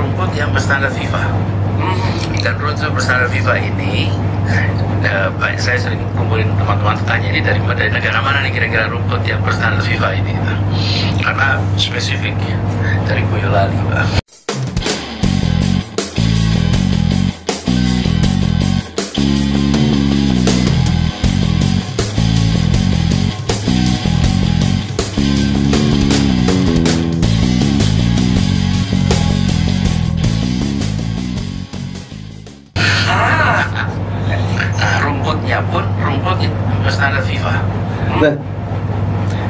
rumput yang berstandar FIFA. Dan rumput berstandar FIFA ini, saya sering kumpulin teman-teman tanya ini dari negara mana nih kira-kira rumput yang berstandar FIFA ini, karena spesifik dari Boyolali, Pak. Rumput berstandar FIFA. Nah,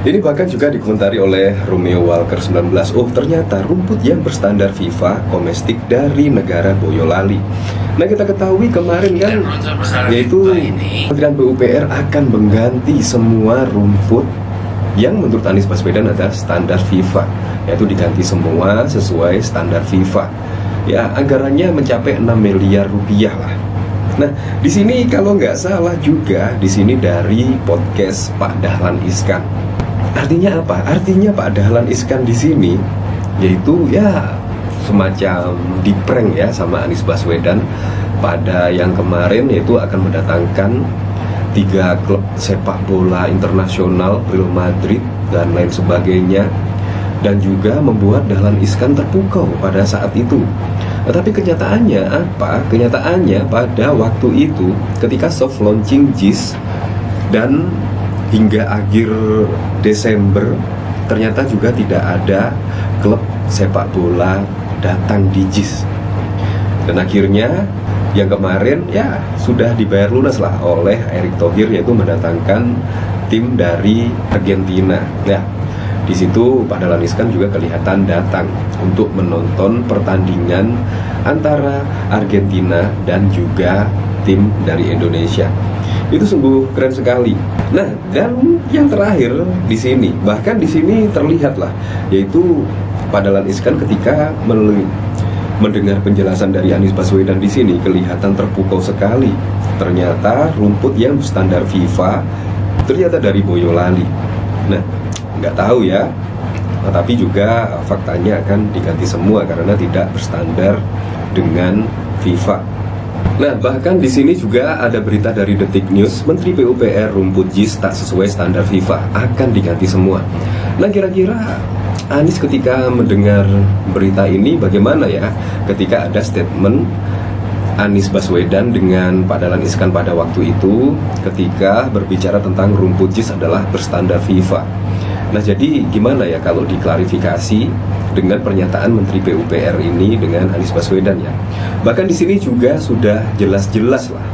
ini bahkan juga dikomentari oleh Romeo Walker 19. Oh, ternyata rumput yang berstandar FIFA domestik dari negara Boyolali. Nah, kita ketahui kemarin kan, yaitu Kementerian PUPR akan mengganti semua rumput yang menurut Anies Baswedan ada standar FIFA, yaitu diganti semua sesuai standar FIFA. Ya, anggarannya mencapai 6 miliar rupiah lah. Nah, di sini kalau nggak salah juga di sini dari podcast Pak Dahlan Iskan. Artinya apa? Artinya Pak Dahlan Iskan di sini yaitu ya semacam diprank ya sama Anies Baswedan pada yang kemarin, yaitu akan mendatangkan 3 klub sepak bola internasional, Real Madrid dan lain sebagainya, dan juga membuat Dahlan Iskan terpukau pada saat itu. Tetapi kenyataannya apa? Kenyataannya pada waktu itu ketika soft launching JIS dan hingga akhir Desember ternyata juga tidak ada klub sepak bola datang di JIS. Dan akhirnya yang kemarin ya sudah dibayar lunas lah oleh Erick Thohir, yaitu mendatangkan tim dari Argentina. Ya, di situ Pak Dahlan Iskan juga kelihatan datang untuk menonton pertandingan antara Argentina dan juga tim dari Indonesia. Itu sungguh keren sekali. Nah, dan yang terakhir di sini, bahkan di sini terlihat lah, yaitu Pak Dahlan Iskan ketika mendengar penjelasan dari Anies Baswedan di sini kelihatan terpukau sekali. Ternyata rumput yang standar FIFA ternyata dari Boyolali. Nah, nggak tahu ya, tapi juga faktanya akan diganti semua karena tidak berstandar dengan FIFA. Nah, bahkan di sini juga ada berita dari Detik News, Menteri PUPR rumput JIS tak sesuai standar FIFA akan diganti semua. Nah, kira-kira Anies ketika mendengar berita ini bagaimana ya? Ketika ada statement Anies Baswedan dengan Pak Dahlan Iskan pada waktu itu ketika berbicara tentang rumput JIS adalah berstandar FIFA. Nah, jadi gimana ya kalau diklarifikasi dengan pernyataan Menteri PUPR ini dengan Anies Baswedan ya? Bahkan di sini juga sudah jelas-jelas lah,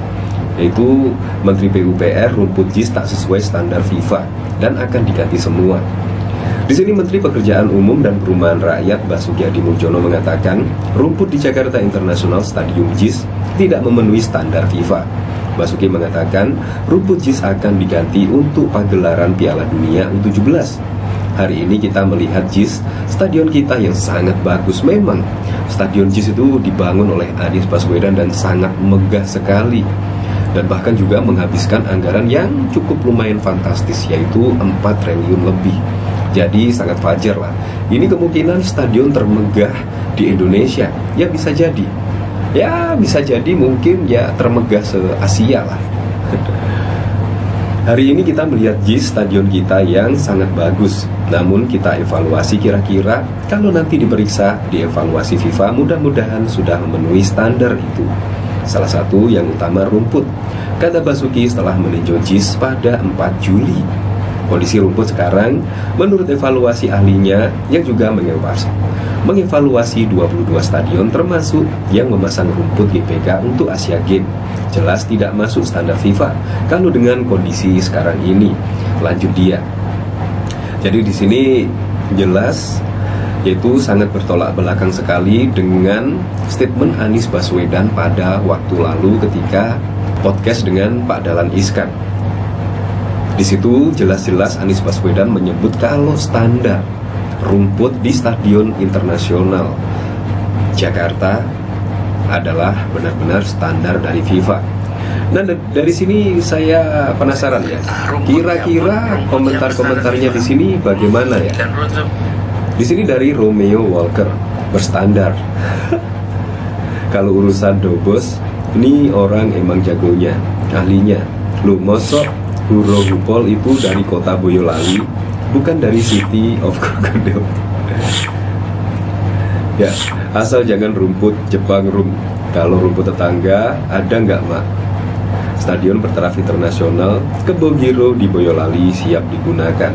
yaitu Menteri PUPR rumput JIS tak sesuai standar FIFA dan akan diganti semua. Di sini Menteri Pekerjaan Umum dan Perumahan Rakyat Basuki Hadimuljono mengatakan rumput di Jakarta International Stadium JIS tidak memenuhi standar FIFA. Basuki mengatakan rumput JIS akan diganti untuk pagelaran Piala Dunia U17. Hari ini kita melihat JIS, stadion kita yang sangat bagus. Memang stadion JIS itu dibangun oleh Anies Baswedan dan sangat megah sekali, dan bahkan juga menghabiskan anggaran yang cukup lumayan fantastis, yaitu 4 triliun lebih. Jadi sangat wajar lah, ini kemungkinan stadion termegah di Indonesia. Ya bisa jadi, ya bisa jadi mungkin ya termegah se-Asia lah. Hari ini kita melihat JIS stadion kita yang sangat bagus. Namun kita evaluasi kira-kira kalau nanti diperiksa, dievaluasi FIFA, mudah-mudahan sudah memenuhi standar itu. Salah satu yang utama rumput, kata Basuki setelah meninjau JIS pada 4 Juli. Kondisi rumput sekarang menurut evaluasi ahlinya yang juga mengevaluasi 22 stadion termasuk yang memasang rumput GBK untuk Asia Games, jelas tidak masuk standar FIFA kalau dengan kondisi sekarang ini. Lanjut dia. Jadi di sini jelas yaitu sangat bertolak belakang sekali dengan statement Anies Baswedan pada waktu lalu ketika podcast dengan Pak Dahlan Iskan. Di situ jelas-jelas Anies Baswedan menyebut kalau standar rumput di Stadion Internasional Jakarta adalah benar-benar standar dari FIFA. Nah, dari sini saya penasaran ya, kira-kira komentar-komentarnya di sini bagaimana ya? Di sini dari Romeo Walker, berstandar. Kalau urusan dobos, ini orang emang jagonya, ahlinya. Lu mosok Huro Hupol itu dari kota Boyolali, bukan dari City of Crocodile. Ya, asal jangan rumput Jepang Rum. Kalau rumput tetangga, ada nggak mak? Stadion bertaraf internasional Kebogiro di Boyolali siap digunakan.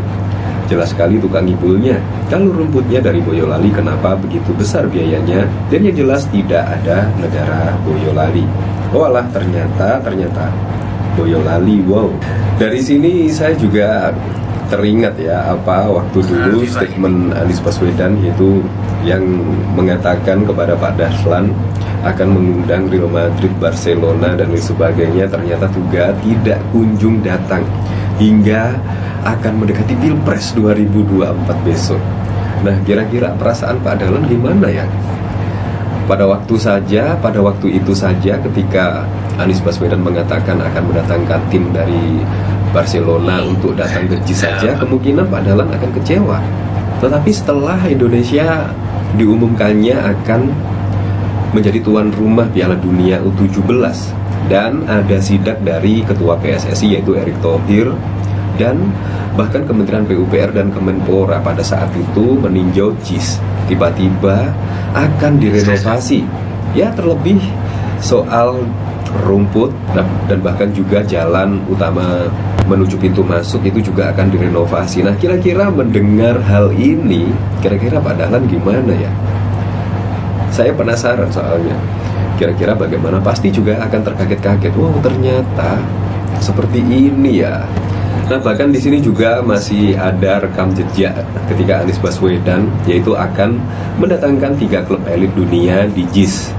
Jelas sekali tukang ngibulnya. Kalau rumputnya dari Boyolali, kenapa begitu besar biayanya? Dan yang jelas tidak ada negara Boyolali. Oh alah, ternyata Boyolali, wow. Dari sini saya juga teringat ya, waktu dulu statement Anies Baswedan yaitu yang mengatakan kepada Pak Dahlan akan mengundang Real Madrid, Barcelona dan lain sebagainya, ternyata juga tidak kunjung datang hingga akan mendekati Pilpres 2024 besok. Nah, kira-kira perasaan Pak Dahlan gimana ya? Pada waktu itu saja ketika Anies Baswedan mengatakan akan mendatangkan tim dari Barcelona untuk datang ke JIS saja, kemungkinan Pak Dahlan akan kecewa. Tetapi setelah Indonesia diumumkannya akan menjadi tuan rumah Piala Dunia U17 dan ada sidak dari Ketua PSSI yaitu Erick Thohir dan bahkan Kementerian PUPR dan Kemenpora pada saat itu meninjau JIS, tiba-tiba akan direnovasi. Ya, terlebih soal rumput dan bahkan juga jalan utama menuju pintu masuk itu juga akan direnovasi. Nah, kira-kira mendengar hal ini, kira-kira Pak Dahlan gimana ya? Saya penasaran soalnya. Kira-kira bagaimana? Pasti juga akan terkaget-kaget. Wow, ternyata seperti ini ya. Nah, bahkan di sini juga masih ada rekam jejak ketika Anies Baswedan yaitu akan mendatangkan 3 klub elit dunia di JIS.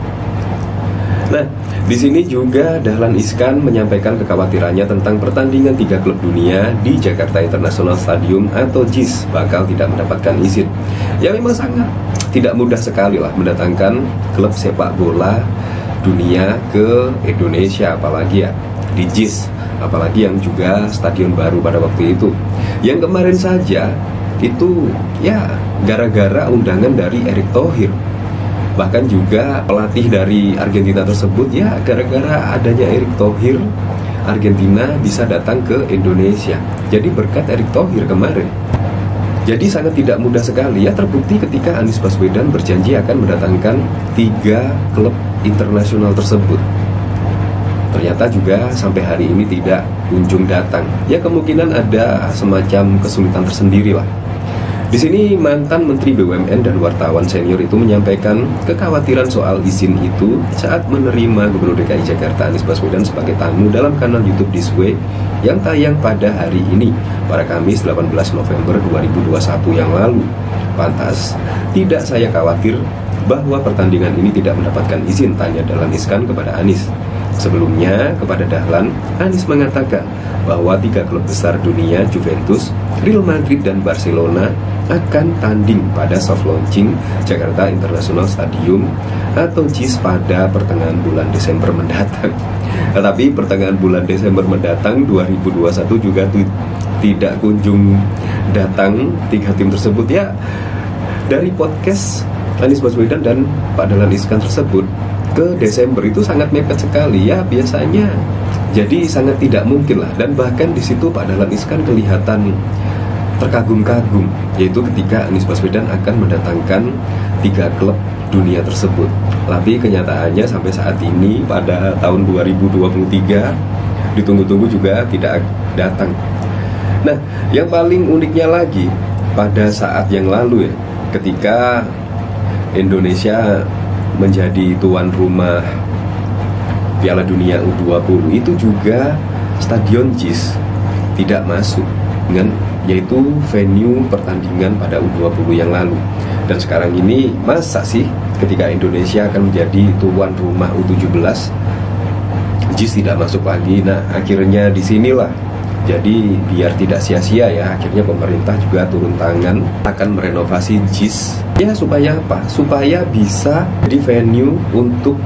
Nah, di sini juga Dahlan Iskan menyampaikan kekhawatirannya tentang pertandingan 3 klub dunia di Jakarta International Stadium atau JIS bakal tidak mendapatkan izin. Ya, memang sangat tidak mudah sekali lah mendatangkan klub sepak bola dunia ke Indonesia, apalagi ya di JIS, apalagi yang juga stadion baru pada waktu itu. Yang kemarin saja itu ya gara-gara undangan dari Erick Thohir. Bahkan juga pelatih dari Argentina tersebut ya gara-gara adanya Erick Thohir, Argentina bisa datang ke Indonesia. Jadi berkat Erick Thohir kemarin. Jadi sangat tidak mudah sekali ya, terbukti ketika Anies Baswedan berjanji akan mendatangkan 3 klub internasional tersebut. Ternyata juga sampai hari ini tidak kunjung datang. Ya, kemungkinan ada semacam kesulitan tersendiri lah. Di sini mantan Menteri BUMN dan wartawan senior itu menyampaikan kekhawatiran soal izin itu saat menerima Gubernur DKI Jakarta Anies Baswedan sebagai tamu dalam kanal YouTube This Way yang tayang pada hari ini, pada Kamis 18 November 2021 yang lalu. Pantas, tidak saya khawatir bahwa pertandingan ini tidak mendapatkan izin, tanya Dahlan Iskan kepada Anies. Sebelumnya kepada Dahlan, Anies mengatakan bahwa 3 klub besar dunia Juventus, Real Madrid dan Barcelona akan tanding pada soft launching Jakarta International Stadium atau JIS pada pertengahan bulan Desember mendatang. Tetapi pertengahan bulan Desember mendatang 2021 juga tidak kunjung datang 3 tim tersebut ya. Dari podcast Anies Baswedan dan Pak Dahlan Iskan tersebut ke Desember itu sangat mepet sekali ya biasanya. Jadi sangat tidak mungkin lah. Dan bahkan di situ Pak Dahlan Iskan kelihatan terkagum-kagum, yaitu ketika Anies Baswedan akan mendatangkan 3 klub dunia tersebut. Tapi kenyataannya sampai saat ini pada tahun 2023 ditunggu-tunggu juga tidak datang. Nah, yang paling uniknya lagi pada saat yang lalu ya, ketika Indonesia menjadi tuan rumah Piala Dunia U20 itu juga Stadion JIS tidak masuk dengan yaitu venue pertandingan pada U20 yang lalu. Dan sekarang ini masa sih ketika Indonesia akan menjadi tuan rumah U17 JIS tidak masuk lagi. Nah, akhirnya disinilah jadi biar tidak sia-sia ya, akhirnya pemerintah juga turun tangan akan merenovasi JIS. Ya supaya apa? Supaya bisa jadi venue untuk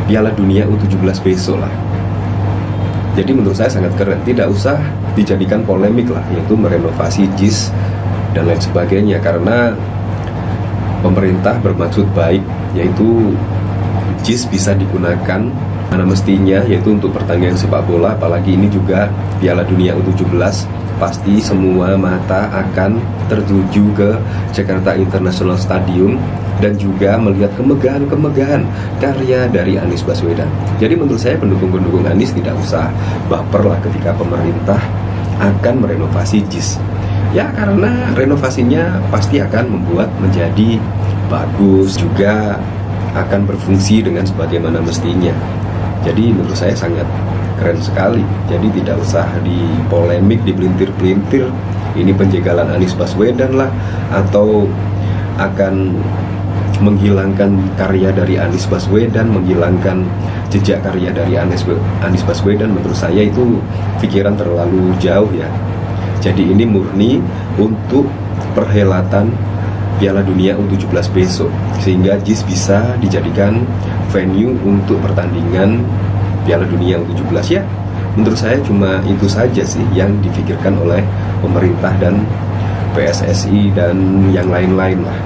Piala Dunia U17 besok lah. Jadi menurut saya sangat keren, tidak usah dijadikan polemik lah, yaitu merenovasi JIS dan lain sebagainya, karena pemerintah bermaksud baik, yaitu JIS bisa digunakan mana mestinya, yaitu untuk pertandingan sepak bola. Apalagi ini juga Piala Dunia U17, pasti semua mata akan tertuju ke Jakarta International Stadium dan juga melihat kemegahan-kemegahan karya dari Anies Baswedan. Jadi menurut saya pendukung-pendukung Anies tidak usah baper lah ketika pemerintah akan merenovasi JIS. Ya, karena renovasinya pasti akan membuat menjadi bagus, juga akan berfungsi dengan sebagaimana mestinya. Jadi menurut saya sangat keren sekali. Jadi tidak usah dipolemik, dipelintir-pelintir ini penjagalan Anies Baswedan lah, atau akan menghilangkan karya dari Anies Baswedan, menghilangkan jejak karya dari Anies Baswedan. Menurut saya itu pikiran terlalu jauh ya. Jadi ini murni untuk perhelatan Piala Dunia U17 besok, sehingga JIS bisa dijadikan venue untuk pertandingan Piala Dunia U17 ya. Menurut saya cuma itu saja sih yang difikirkan oleh pemerintah dan PSSI dan yang lain-lain lah.